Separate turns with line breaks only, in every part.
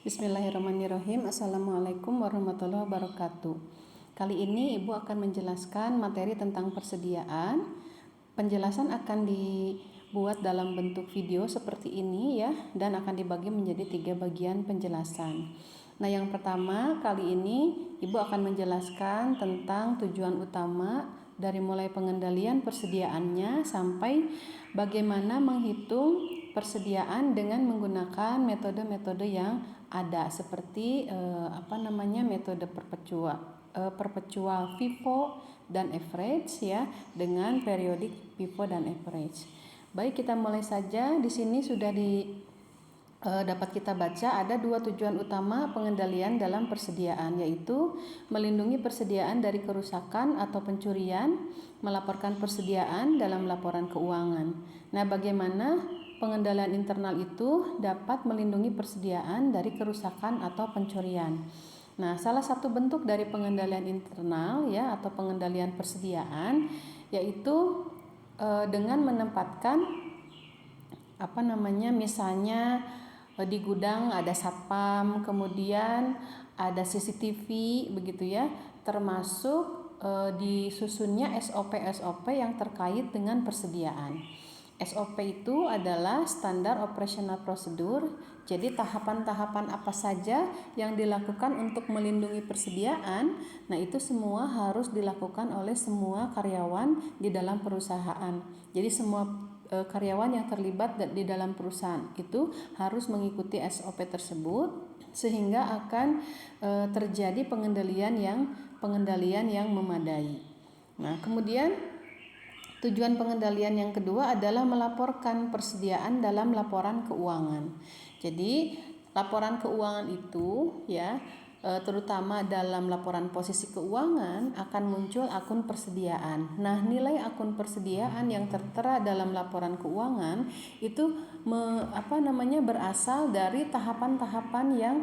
Bismillahirrahmanirrahim. Assalamualaikum warahmatullahi wabarakatuh. Kali ini Ibu akan menjelaskan materi tentang persediaan. Penjelasan akan dibuat dalam bentuk video seperti ini ya, dan akan dibagi menjadi 3 bagian penjelasan. Nah, yang pertama kali ini Ibu akan menjelaskan tentang tujuan utama dari mulai pengendalian persediaannya sampai bagaimana menghitung persediaan dengan menggunakan metode-metode yang ada seperti metode perpetual FIFO dan average ya, dengan periodik FIFO dan average. Baik, kita mulai saja. Di sini sudah dapat kita baca ada 2 tujuan utama pengendalian dalam persediaan, yaitu melindungi persediaan dari kerusakan atau pencurian, melaporkan persediaan dalam laporan keuangan. Nah, bagaimana pengendalian internal itu dapat melindungi persediaan dari kerusakan atau pencurian? Nah, salah satu bentuk dari pengendalian internal ya atau pengendalian persediaan yaitu dengan menempatkan misalnya di gudang ada satpam, kemudian ada CCTV begitu ya, termasuk disusunnya SOP yang terkait dengan persediaan. SOP itu adalah standar operational procedure. Jadi tahapan-tahapan apa saja yang dilakukan untuk melindungi persediaan, nah itu semua harus dilakukan oleh semua karyawan di dalam perusahaan. Jadi semua karyawan yang terlibat di dalam perusahaan itu harus mengikuti SOP tersebut, sehingga akan terjadi pengendalian yang memadai. Nah, kemudian tujuan pengendalian yang kedua adalah melaporkan persediaan dalam laporan keuangan. Jadi laporan keuangan itu ya, terutama dalam laporan posisi keuangan akan muncul akun persediaan. Nah, nilai akun persediaan yang tertera dalam laporan keuangan itu berasal dari tahapan-tahapan yang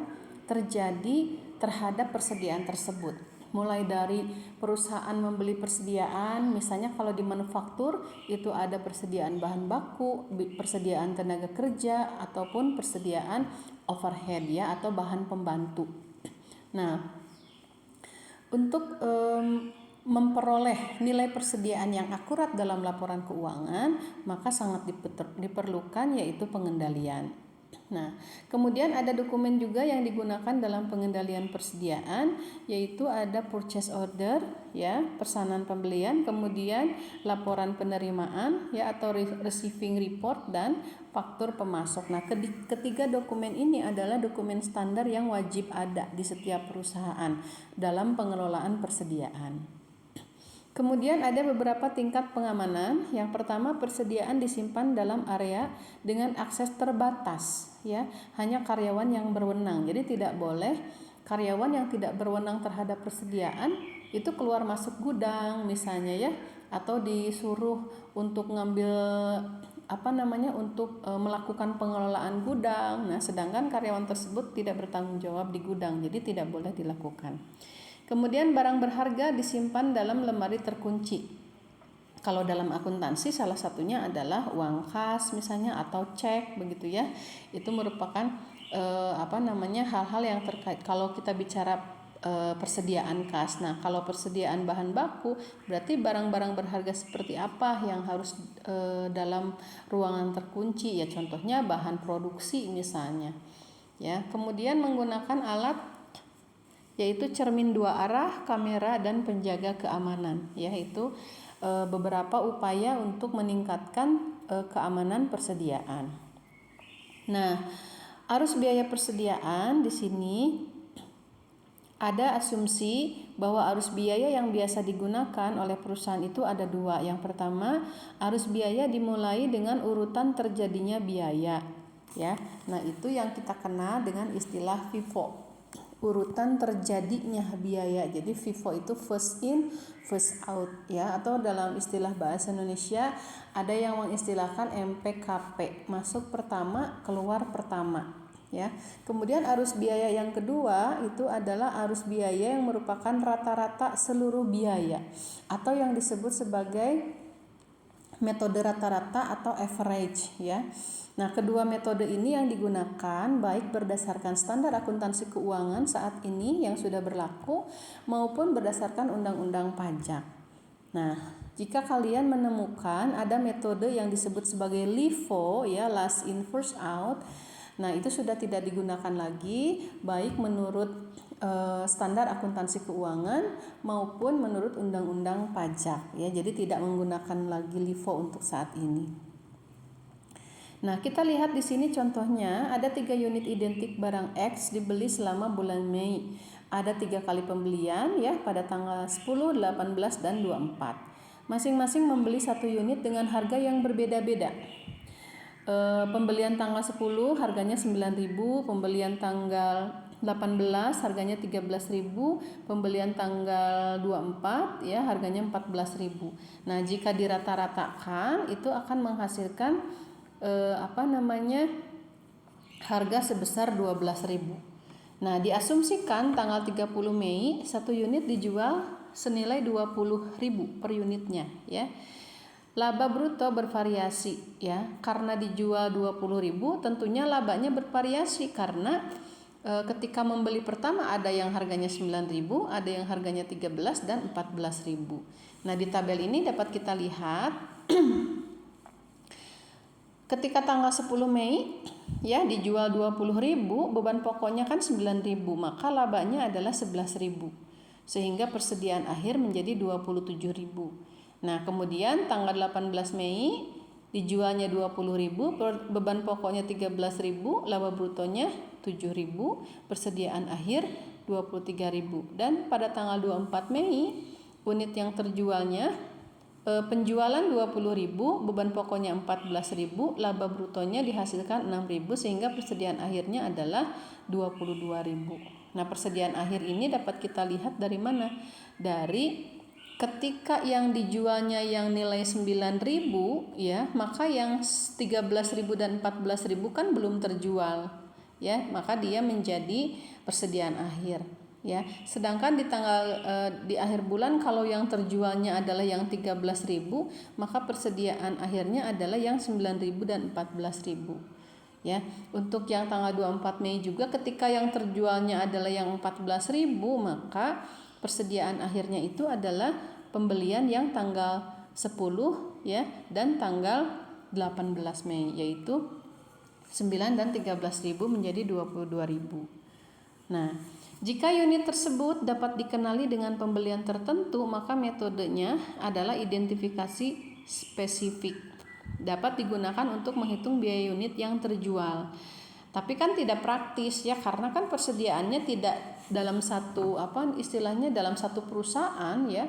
terjadi terhadap persediaan tersebut. Mulai dari perusahaan membeli persediaan, misalnya kalau di manufaktur itu ada persediaan bahan baku, persediaan tenaga kerja, ataupun persediaan overhead ya atau bahan pembantu. Nah, untuk memperoleh nilai persediaan yang akurat dalam laporan keuangan, maka sangat diperlukan yaitu pengendalian. Nah, kemudian ada dokumen juga yang digunakan dalam pengendalian persediaan, yaitu ada purchase order ya, pesanan pembelian, kemudian laporan penerimaan ya atau receiving report, dan faktur pemasok. Nah, ketiga dokumen ini adalah dokumen standar yang wajib ada di setiap perusahaan dalam pengelolaan persediaan. Kemudian ada beberapa tingkat pengamanan. Yang pertama, persediaan disimpan dalam area dengan akses terbatas ya, hanya karyawan yang berwenang. Jadi tidak boleh karyawan yang tidak berwenang terhadap persediaan itu keluar masuk gudang misalnya ya, atau disuruh untuk ngambil untuk melakukan pengelolaan gudang. Nah, sedangkan karyawan tersebut tidak bertanggung jawab di gudang, jadi tidak boleh dilakukan. Kemudian barang berharga disimpan dalam lemari terkunci. Kalau dalam akuntansi salah satunya adalah uang kas misalnya atau cek begitu ya. Itu merupakan hal-hal yang terkait kalau kita bicara persediaan kas. Nah, kalau persediaan bahan baku berarti barang-barang berharga seperti apa yang harus dalam ruangan terkunci ya, contohnya bahan produksi misalnya. Ya, kemudian menggunakan alat yaitu cermin 2 arah, kamera, dan penjaga keamanan, yaitu beberapa upaya untuk meningkatkan keamanan persediaan. Nah, arus biaya persediaan di sini ada asumsi bahwa arus biaya yang biasa digunakan oleh perusahaan itu ada 2. Yang pertama, arus biaya dimulai dengan urutan terjadinya biaya, ya. Nah, itu yang kita kenal dengan istilah FIFO. Urutan terjadinya biaya. Jadi FIFO itu first in, first out ya, atau dalam istilah bahasa Indonesia ada yang mengistilahkan MPKP, masuk pertama, keluar pertama ya. Kemudian arus biaya yang kedua itu adalah arus biaya yang merupakan rata-rata seluruh biaya atau yang disebut sebagai metode rata-rata atau average ya. Nah, kedua metode ini yang digunakan baik berdasarkan standar akuntansi keuangan saat ini yang sudah berlaku maupun berdasarkan undang-undang pajak. Nah, jika kalian menemukan ada metode yang disebut sebagai LIFO ya, last in first out, nah itu sudah tidak digunakan lagi baik menurut standar akuntansi keuangan maupun menurut undang-undang pajak ya. Jadi tidak menggunakan lagi LIFO untuk saat ini. Nah, kita lihat di sini contohnya ada 3 unit identik barang X dibeli selama bulan Mei. Ada 3 kali pembelian ya pada tanggal 10, 18 dan 24. Masing-masing membeli 1 unit dengan harga yang berbeda-beda. Pembelian tanggal 10 harganya 9.000, pembelian tanggal 18 harganya 13.000, pembelian tanggal 24 ya harganya 14.000. Nah, jika dirata-ratakan itu akan menghasilkan harga sebesar 12.000. Nah, diasumsikan tanggal 30 Mei 1 unit dijual senilai 20.000 per unitnya ya. Laba bruto bervariasi ya. Karena dijual 20.000 tentunya labanya bervariasi karena ketika membeli pertama ada yang harganya 9.000, ada yang harganya 13 dan 14.000. Nah, di tabel ini dapat kita lihat ketika tanggal 10 Mei ya dijual 20.000, beban pokoknya kan 9.000, maka labanya adalah 11.000. Sehingga persediaan akhir menjadi 27.000. Nah, kemudian tanggal 18 Mei dijualnya 20.000, beban pokoknya 13.000, laba brutonya 7.000, persediaan akhir 23.000. Dan pada tanggal 24 Mei unit yang terjualnya penjualan 20.000, beban pokoknya 14.000, laba brutonya dihasilkan 6.000 sehingga persediaan akhirnya adalah 22.000. Nah, persediaan akhir ini dapat kita lihat dari mana? Dari ketika yang dijualnya yang nilai 9.000 ya, maka yang 13.000 dan 14.000 kan belum terjual ya, maka dia menjadi persediaan akhir ya. Sedangkan di akhir bulan kalau yang terjualnya adalah yang 13.000, maka persediaan akhirnya adalah yang 9.000 dan 14.000 ya. Untuk yang tanggal 24 Mei juga ketika yang terjualnya adalah yang 14.000, maka persediaan akhirnya itu adalah pembelian yang tanggal 10 ya dan tanggal 18 Mei yaitu 9 dan 13.000 menjadi 22.000. Nah, jika unit tersebut dapat dikenali dengan pembelian tertentu, maka metodenya adalah identifikasi spesifik. Dapat digunakan untuk menghitung biaya unit yang terjual. Tapi kan tidak praktis ya, karena kan persediaannya tidak dalam satu dalam satu perusahaan ya.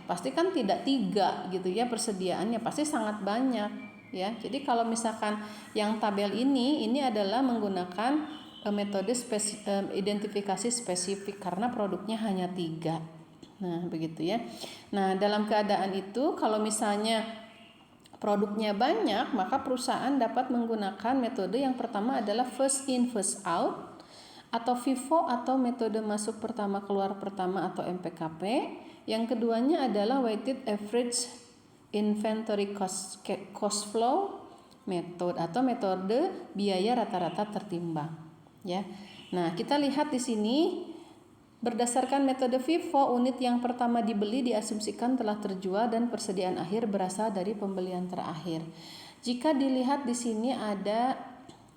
Pasti kan tidak 3 gitu ya, persediaannya pasti sangat banyak ya. Jadi kalau misalkan yang tabel ini adalah menggunakan metode identifikasi spesifik karena produknya hanya 3. Nah, begitu ya. Nah, dalam keadaan itu kalau misalnya produknya banyak, maka perusahaan dapat menggunakan metode yang pertama adalah first in first out atau FIFO atau metode masuk pertama keluar pertama atau MPKP. Yang keduanya adalah weighted average inventory cost flow method atau metode biaya rata-rata tertimbang ya. Nah, kita lihat di sini berdasarkan metode FIFO, unit yang pertama dibeli diasumsikan telah terjual dan persediaan akhir berasal dari pembelian terakhir. Jika dilihat di sini ada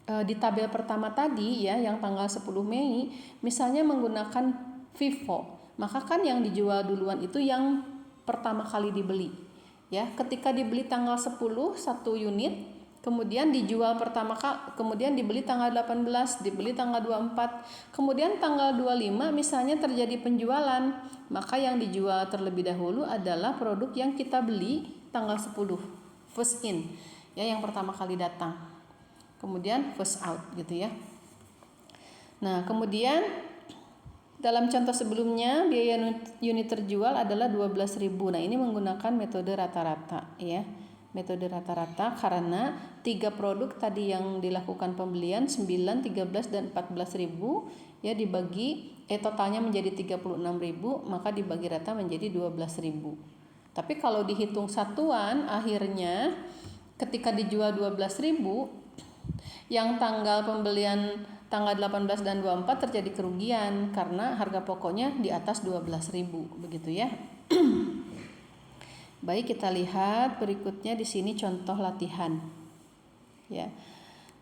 di tabel pertama tadi ya yang tanggal 10 Mei misalnya menggunakan FIFO, maka kan yang dijual duluan itu yang pertama kali dibeli. Ya, ketika dibeli tanggal 10 1 unit, kemudian dijual pertama kali, kemudian dibeli tanggal 18, dibeli tanggal 24, kemudian tanggal 25 misalnya terjadi penjualan, maka yang dijual terlebih dahulu adalah produk yang kita beli tanggal 10, first in, ya yang pertama kali datang. Kemudian first out gitu ya. Nah, kemudian dalam contoh sebelumnya biaya unit terjual adalah 12.000. Nah, ini menggunakan metode rata-rata ya. Metode rata-rata karena 3 produk tadi yang dilakukan pembelian 9, 13 dan 14.000 ya dibagi totalnya menjadi 36.000, maka dibagi rata menjadi 12.000. Tapi kalau dihitung satuan, akhirnya ketika dijual 12.000, yang tanggal pembelian tanggal 18 dan 24 terjadi kerugian karena harga pokoknya di atas 12.000, begitu ya. Baik, kita lihat berikutnya di sini contoh latihan. Ya.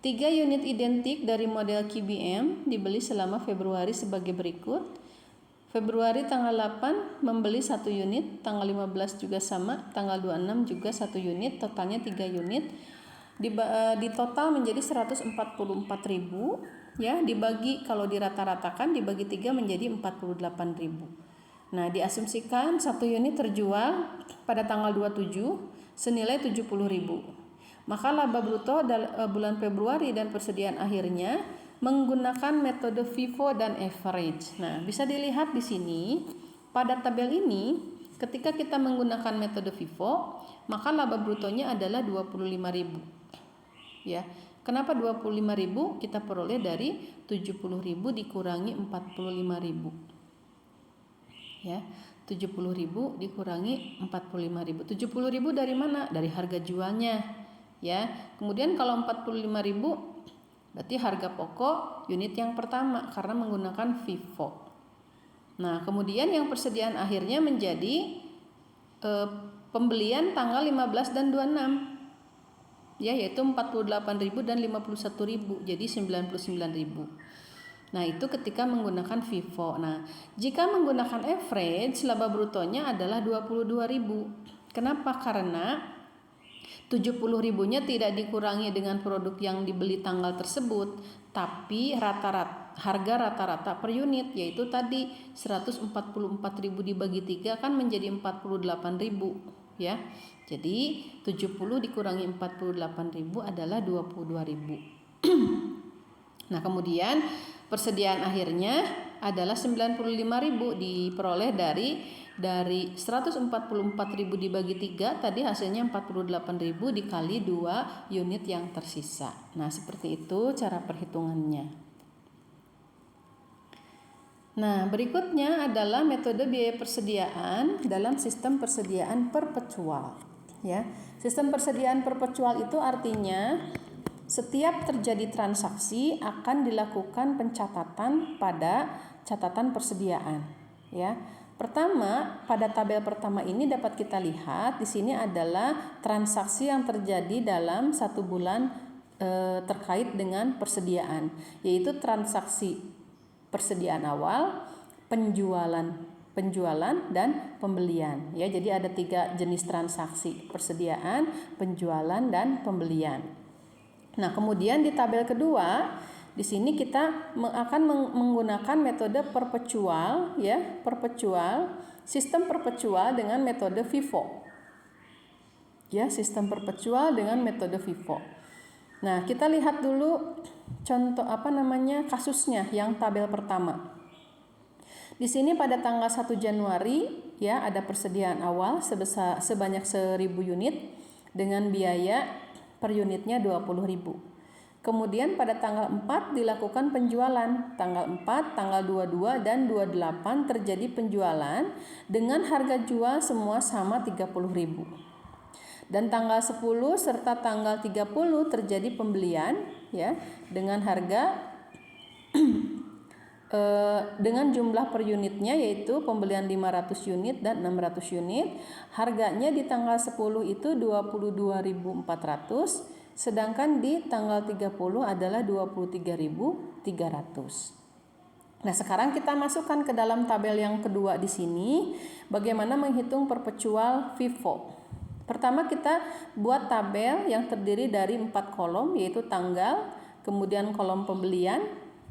3 unit identik dari model KBM dibeli selama Februari sebagai berikut. Februari tanggal 8 membeli 1 unit, tanggal 15 juga sama, tanggal 26 juga 1 unit, totalnya 3 unit. Di total menjadi 144.000 ya, dibagi kalau dirata-ratakan dibagi 3 menjadi 48.000. Nah, diasumsikan 1 unit terjual pada tanggal 27 senilai 70.000. Maka laba bruto bulan Februari dan persediaan akhirnya menggunakan metode FIFO dan average. Nah, bisa dilihat di sini pada tabel ini ketika kita menggunakan metode FIFO, maka laba brutonya adalah 25.000. Ya. Kenapa 25.000? Kita peroleh dari 70.000 dikurangi 45.000. Ya. 70.000 dikurangi 45.000. 70.000 dari mana? Dari harga jualnya. Ya. Kemudian kalau 45.000 berarti harga pokok unit yang pertama karena menggunakan FIFO. Nah, kemudian yang persediaan akhirnya menjadi pembelian tanggal 15 dan 26. Ya, yaitu 48.000 dan 51.000. Jadi 99.000. Nah, itu ketika menggunakan FIFO. Nah, jika menggunakan average, laba brutonya adalah 22.000. Kenapa? Karena 70.000-nya tidak dikurangi dengan produk yang dibeli tanggal tersebut, tapi harga rata-rata per unit, yaitu tadi 144.000 dibagi 3 kan menjadi 48.000 ya. Jadi 70 dikurangi 48.000 adalah 22.000. Nah, kemudian persediaan akhirnya adalah 95.000 diperoleh dari 144.000 dibagi 3 tadi hasilnya 48.000 dikali 2 unit yang tersisa. Nah, seperti itu cara perhitungannya. Nah, berikutnya adalah metode biaya persediaan dalam sistem persediaan perpetual. Ya, sistem persediaan perpetual itu artinya setiap terjadi transaksi akan dilakukan pencatatan pada catatan persediaan. Ya. Pertama, pada tabel pertama ini dapat kita lihat di sini adalah transaksi yang terjadi dalam 1 bulan terkait dengan persediaan, yaitu transaksi persediaan awal, penjualan dan pembelian. Ya, jadi ada 3 jenis transaksi: persediaan, penjualan dan pembelian. Nah, kemudian di tabel kedua di sini kita akan menggunakan metode perpetual, ya, sistem perpetual dengan metode FIFO. Ya, sistem perpetual dengan metode FIFO. Nah, kita lihat dulu contoh kasusnya yang tabel pertama. Di sini pada tanggal 1 Januari ya ada persediaan awal sebanyak 1.000 unit dengan biaya per unitnya 20.000. Kemudian pada tanggal 4 dilakukan penjualan. Tanggal 4, tanggal 22 dan 28 terjadi penjualan dengan harga jual semua sama 30.000. Dan tanggal 10 serta tanggal 30 terjadi pembelian ya dengan harga dengan jumlah per unitnya yaitu pembelian 500 unit dan 600 unit. Harganya di tanggal 10 itu 22.400. Sedangkan di tanggal 30 adalah 23.300. Nah, sekarang kita masukkan ke dalam tabel yang kedua di sini bagaimana menghitung perpetual FIFO. Pertama kita buat tabel yang terdiri dari 4 kolom yaitu tanggal, kemudian kolom pembelian,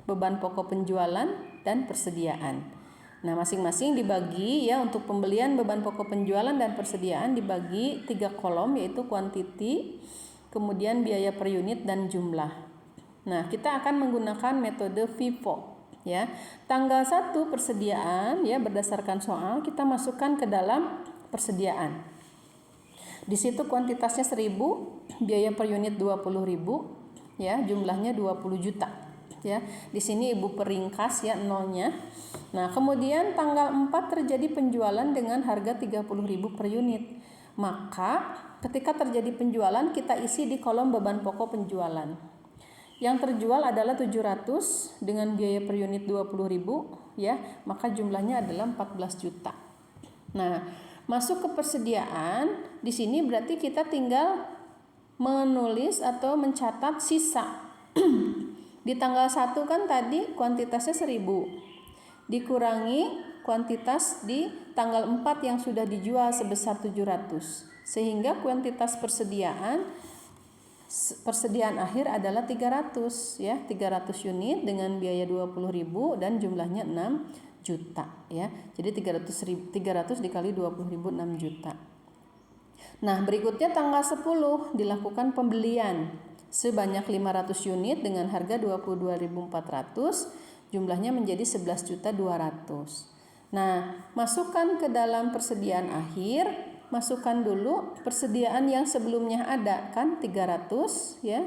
beban pokok penjualan dan persediaan. Nah, masing-masing dibagi ya untuk pembelian, beban pokok penjualan dan persediaan dibagi 3 kolom yaitu quantity, kemudian biaya per unit dan jumlah. Nah, kita akan menggunakan metode FIFO ya. Tanggal 1 persediaan ya berdasarkan soal kita masukkan ke dalam persediaan. Di situ kuantitasnya 1.000, biaya per unit 20.000 ya, jumlahnya 20 juta. ya. Di sini Ibu peringkas ya nolnya. Nah, kemudian tanggal 4 terjadi penjualan dengan harga 30.000 per unit. Maka ketika terjadi penjualan kita isi di kolom beban pokok penjualan. Yang terjual adalah 700 dengan biaya per unit 20.000 ya, maka jumlahnya adalah 14 juta. Nah, masuk ke persediaan, di sini berarti kita tinggal menulis atau mencatat sisa. Di tanggal 1 kan tadi kuantitasnya 1000. Dikurangi kuantitas di tanggal 4 yang sudah dijual sebesar 700. Sehingga kuantitas persediaan akhir adalah 300 ya, 300 unit dengan biaya 20.000 dan jumlahnya 6 juta ya. Jadi 300 dikali 20.000 6 juta. Nah, berikutnya tanggal 10 dilakukan pembelian sebanyak 500 unit dengan harga 22.400, jumlahnya menjadi 11.200. Nah, masukkan ke dalam persediaan akhir, masukkan dulu persediaan yang sebelumnya ada kan 300 ya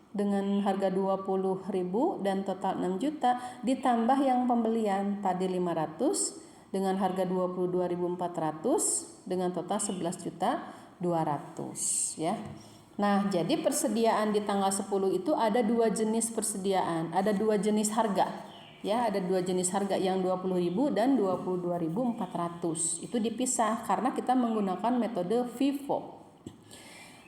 dengan harga 20.000 dan total 6 juta ditambah yang pembelian tadi 500 dengan harga 22.400 dengan total 11.200 ya. Nah, jadi persediaan di tanggal 10 itu ada 2 jenis persediaan, ada 2 jenis harga. Ya, ada 2 jenis harga yang 20.000 dan 22.400. Itu dipisah karena kita menggunakan metode FIFO.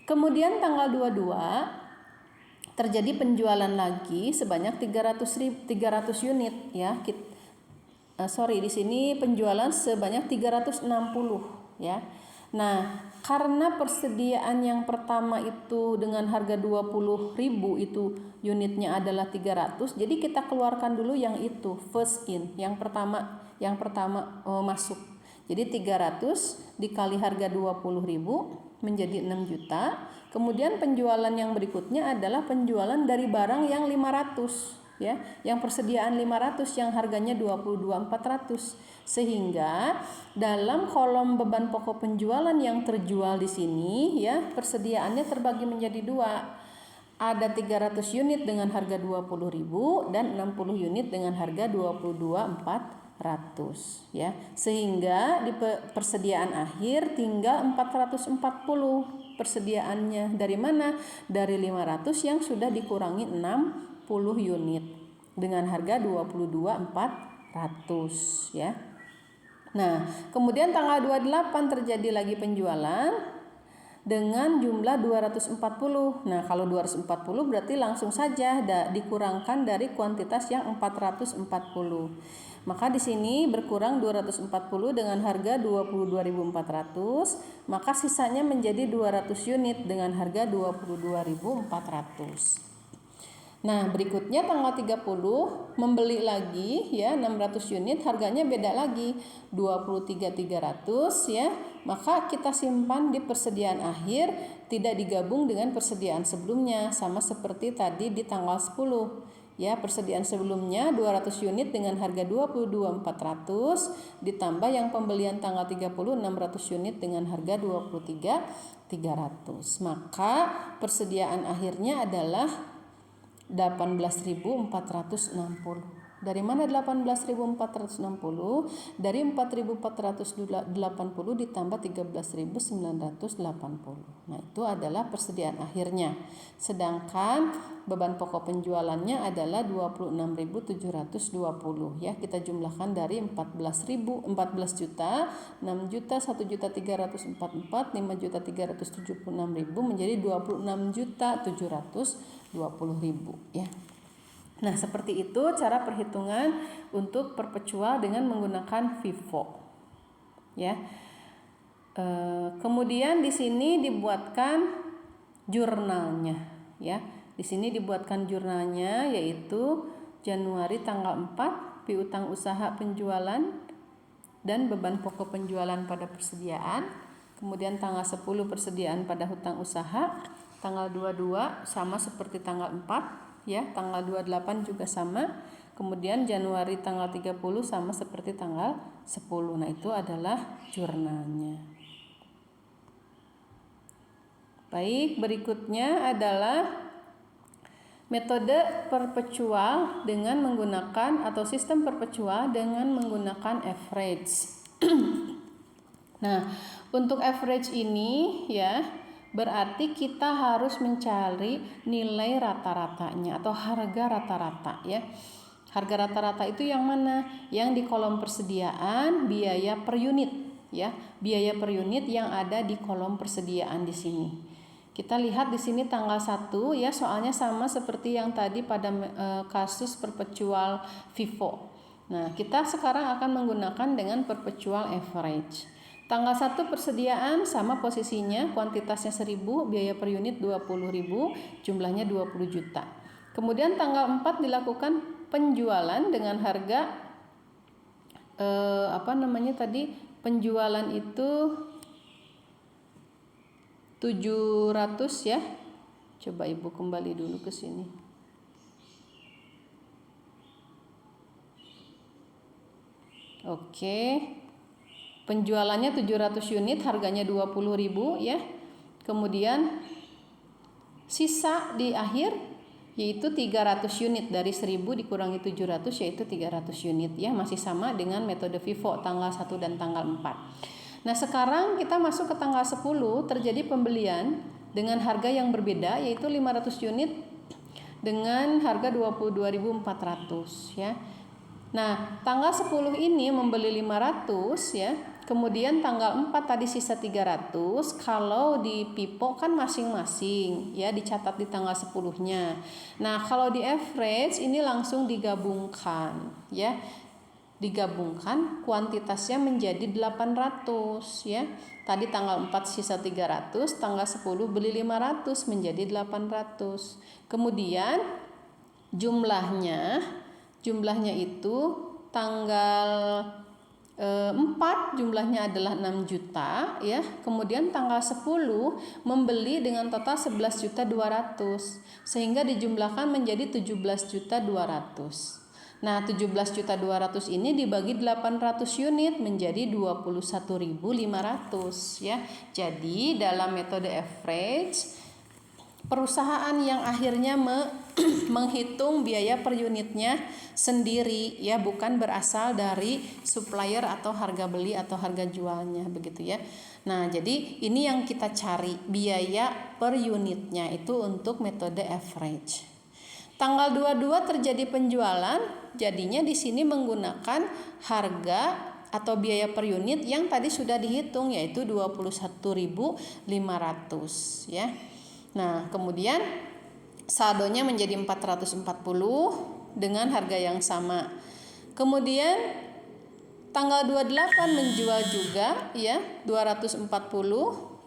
Kemudian tanggal 22 terjadi penjualan lagi sebanyak 300 unit ya. Di sini penjualan sebanyak 360 ya. Nah, karena persediaan yang pertama itu dengan harga 20.000 itu unitnya adalah 300, jadi kita keluarkan dulu yang itu first in, yang pertama masuk. Jadi 300 dikali harga 20.000 menjadi 6 juta. Kemudian penjualan yang berikutnya adalah penjualan dari barang yang 500 ya, yang persediaan 500 yang harganya 22.400. Sehingga dalam kolom beban pokok penjualan yang terjual di sini ya, persediaannya terbagi menjadi 2. Ada 300 unit dengan harga 20.000 dan 60 unit dengan harga 22.400 ya. Sehingga di persediaan akhir tinggal 440 persediaannya. Dari mana? Dari 500 yang sudah dikurangi 60 unit dengan harga 22.400 ya. Nah, kemudian tanggal 28 terjadi lagi penjualan dengan jumlah 240. Nah, kalau 240 berarti langsung saja dikurangkan dari kuantitas yang 440. Maka di sini berkurang 240 dengan harga 22.400, maka sisanya menjadi 200 unit dengan harga 22.400. Nah, berikutnya tanggal 30 membeli lagi ya 600 unit, harganya beda lagi 23.300 ya. Maka kita simpan di persediaan akhir, tidak digabung dengan persediaan sebelumnya, sama seperti tadi di tanggal 10. Ya, persediaan sebelumnya 200 unit dengan harga 22.400 ditambah yang pembelian tanggal 30 600 unit dengan harga 23.300. Maka persediaan akhirnya adalah 18.460. Dari mana 18.460? Dari 4.480 ditambah 13.980. Nah, itu adalah persediaan akhirnya. Sedangkan beban pokok penjualannya adalah 26.720 ya. Kita jumlahkan dari 14 juta, 6 juta, 1.344, 5.376.000 menjadi 26.720.000 ya. Nah, seperti itu cara perhitungan untuk perpecual dengan menggunakan FIFO. Ya. Kemudian di sini dibuatkan jurnalnya, ya. Di sini dibuatkan jurnalnya yaitu Januari tanggal 4 piutang usaha penjualan dan beban pokok penjualan pada persediaan. Kemudian tanggal 10 persediaan pada hutang usaha, tanggal 22 sama seperti tanggal 4 ya, tanggal 28 juga sama. Kemudian Januari tanggal 30 sama seperti tanggal 10. Nah, itu adalah jurnalnya. Baik, berikutnya adalah Metode perpetual dengan menggunakan atau sistem perpetual dengan menggunakan average. Nah, untuk average ini ya berarti kita harus mencari nilai rata-ratanya atau harga rata-rata ya. Harga rata-rata itu yang mana? Yang di kolom persediaan biaya per unit ya. Biaya per unit yang ada di kolom persediaan di sini. Kita lihat di sini tanggal 1 ya, soalnya sama seperti yang tadi pada kasus perpetual FIFO. Nah, kita sekarang akan menggunakan dengan perpetual average. Tanggal 1 persediaan sama posisinya, kuantitasnya 1000, biaya per unit 20.000, jumlahnya 20 juta. Kemudian tanggal 4 dilakukan penjualan dengan harga penjualan itu 700 ya. Coba Ibu kembali dulu ke sini. Oke. Penjualannya 700 unit, harganya 20.000 ya. Kemudian sisa di akhir yaitu 300 unit, dari 1000 dikurangi 700 yaitu 300 unit ya, masih sama dengan metode FIFO tanggal 1 dan tanggal 4. Nah, sekarang kita masuk ke tanggal 10, terjadi pembelian dengan harga yang berbeda yaitu 500 unit dengan harga 22.400 ya. Nah, tanggal 10 ini membeli 500 ya. Kemudian tanggal 4 tadi sisa 300. Kalau di pipo kan masing-masing ya, dicatat di tanggal 10-nya. Nah, kalau di average ini langsung digabungkan ya. Digabungkan kuantitasnya menjadi 800 ya. Tadi tanggal 4 sisa 300, tanggal 10 beli 500 menjadi 800. Kemudian jumlahnya itu tanggal 4 jumlahnya adalah 6 juta ya. Kemudian tanggal 10 membeli dengan total 11.200.000 sehingga dijumlahkan menjadi 17.200.000. Nah, 17.200.000 ini dibagi 800 unit menjadi 21.500 ya. Jadi dalam metode average, perusahaan yang akhirnya menghitung biaya per unitnya sendiri ya, bukan berasal dari supplier atau harga beli atau harga jualnya begitu ya. Nah, jadi ini yang kita cari, biaya per unitnya itu untuk metode average. Tanggal 22 terjadi penjualan, jadinya di sini menggunakan harga atau biaya per unit yang tadi sudah dihitung yaitu 21.500 ya. Nah, kemudian saldonya menjadi 440 dengan harga yang sama. Kemudian tanggal 28 menjual juga ya, 240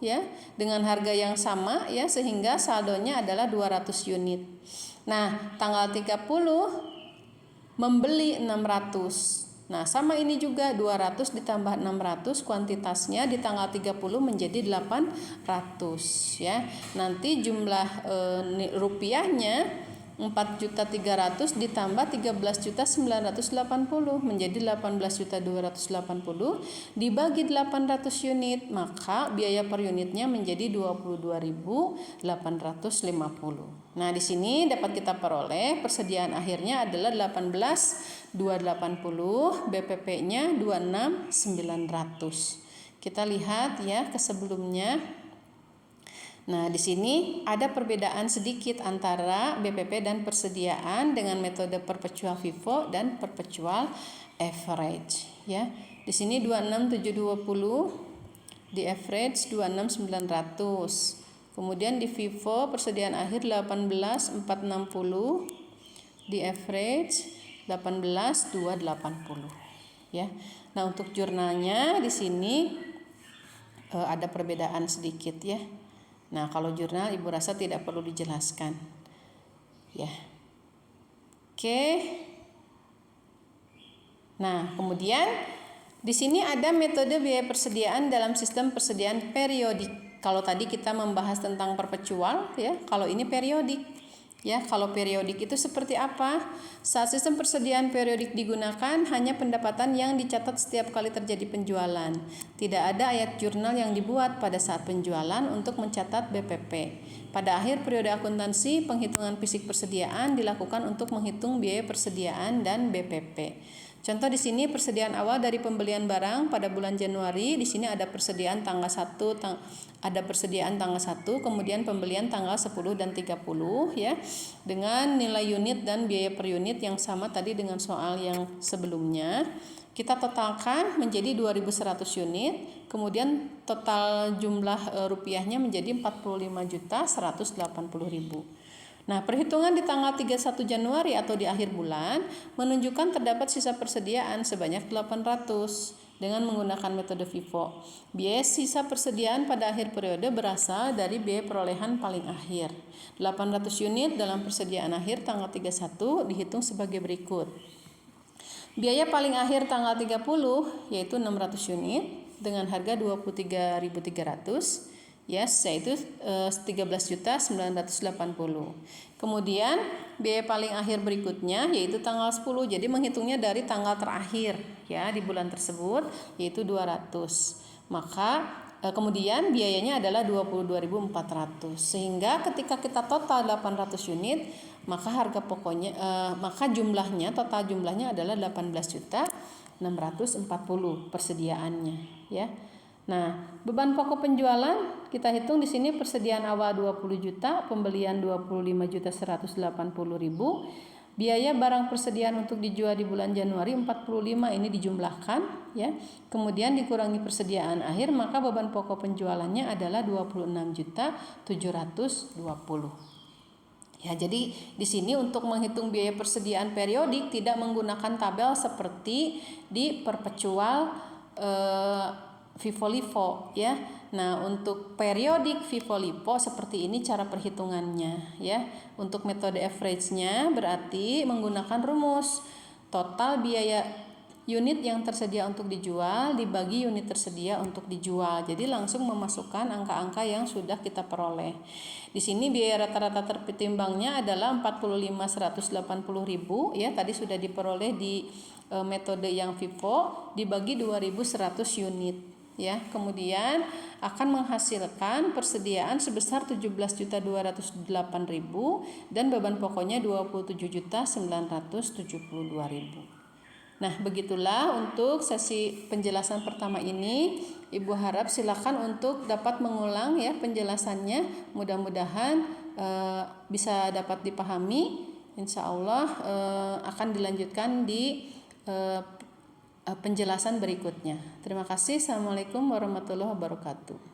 ya dengan harga yang sama ya, sehingga saldonya adalah 200 unit. Nah, tanggal 30 membeli 600. Nah, sama ini juga 200 ditambah 600, kuantitasnya di tanggal 30 menjadi 800 ya. Nanti jumlah rupiahnya 4.300.000 ditambah 13.980 menjadi 18.280 dibagi 800 unit, maka biaya per unitnya menjadi 22.850. Nah, di sini dapat kita peroleh persediaan akhirnya adalah 18.280, BPP-nya 26.900. Kita lihat ya ke sebelumnya. Nah, di sini ada perbedaan sedikit antara BPP dan persediaan dengan metode perpetual FIFO dan perpetual average ya. Di sini 26.720, di average 26.900. Kemudian di FIFO persediaan akhir 18.460, di average 18.280 ya. Nah, untuk jurnalnya di sini ada perbedaan sedikit ya. Nah, kalau jurnal Ibu rasa tidak perlu dijelaskan. Ya. Oke. Nah, kemudian di sini ada metode biaya persediaan dalam sistem persediaan periodik. Kalau tadi kita membahas tentang perpetual ya, kalau ini periodik. Ya, kalau periodik itu seperti apa? Saat sistem persediaan periodik digunakan, hanya pendapatan yang dicatat setiap kali terjadi penjualan. Tidak ada ayat jurnal yang dibuat pada saat penjualan untuk mencatat BPP. Pada akhir periode akuntansi, penghitungan fisik persediaan dilakukan untuk menghitung biaya persediaan dan BPP. Contoh di sini persediaan awal dari pembelian barang pada bulan Januari. Di sini ada persediaan tanggal 1, kemudian pembelian tanggal 10 dan 30 ya. Dengan nilai unit dan biaya per unit yang sama tadi dengan soal yang sebelumnya. Kita totalkan menjadi 2.100 unit, kemudian total jumlah rupiahnya menjadi 45.180.000. Nah, perhitungan di tanggal 31 Januari atau di akhir bulan menunjukkan terdapat sisa persediaan sebanyak 800 dengan menggunakan metode FIFO. Biaya sisa persediaan pada akhir periode berasal dari biaya perolehan paling akhir. 800 unit dalam persediaan akhir tanggal 31 dihitung sebagai berikut. Biaya paling akhir tanggal 30 yaitu 600 unit dengan harga 23.300, yaitu 13.980. Kemudian biaya paling akhir berikutnya yaitu tanggal 10. Jadi menghitungnya dari tanggal terakhir ya di bulan tersebut yaitu 200. Maka kemudian biayanya adalah 22.400. Sehingga ketika kita total 800 unit, maka harga pokoknya total jumlahnya adalah 18.640 persediaannya ya. Nah, beban pokok penjualan kita hitung di sini persediaan awal 20 juta, pembelian 25.180.000. Biaya barang persediaan untuk dijual di bulan Januari 45 ini dijumlahkan ya. Kemudian dikurangi persediaan akhir, maka beban pokok penjualannya adalah 26.720. Ya, jadi di sini untuk menghitung biaya persediaan periodik tidak menggunakan tabel seperti di perpetual FIFO-LIFO ya. Nah, untuk periodik FIFO-LIFO seperti ini cara perhitungannya ya. Untuk metode average-nya berarti menggunakan rumus total biaya unit yang tersedia untuk dijual dibagi unit tersedia untuk dijual. Jadi langsung memasukkan angka-angka yang sudah kita peroleh. Di sini biaya rata-rata tertimbangnya adalah 45.180.000 ya. Tadi sudah diperoleh di metode yang FIFO dibagi 2.100 unit. Ya, kemudian akan menghasilkan persediaan sebesar 17.208.000 dan beban pokoknya 27.972.000. Nah, begitulah untuk sesi penjelasan pertama ini. Ibu harap silakan untuk dapat mengulang ya penjelasannya. Mudah-mudahan bisa dapat dipahami. Insya Allah akan dilanjutkan di penjelasan berikutnya. Terima kasih. Assalamualaikum warahmatullahi wabarakatuh.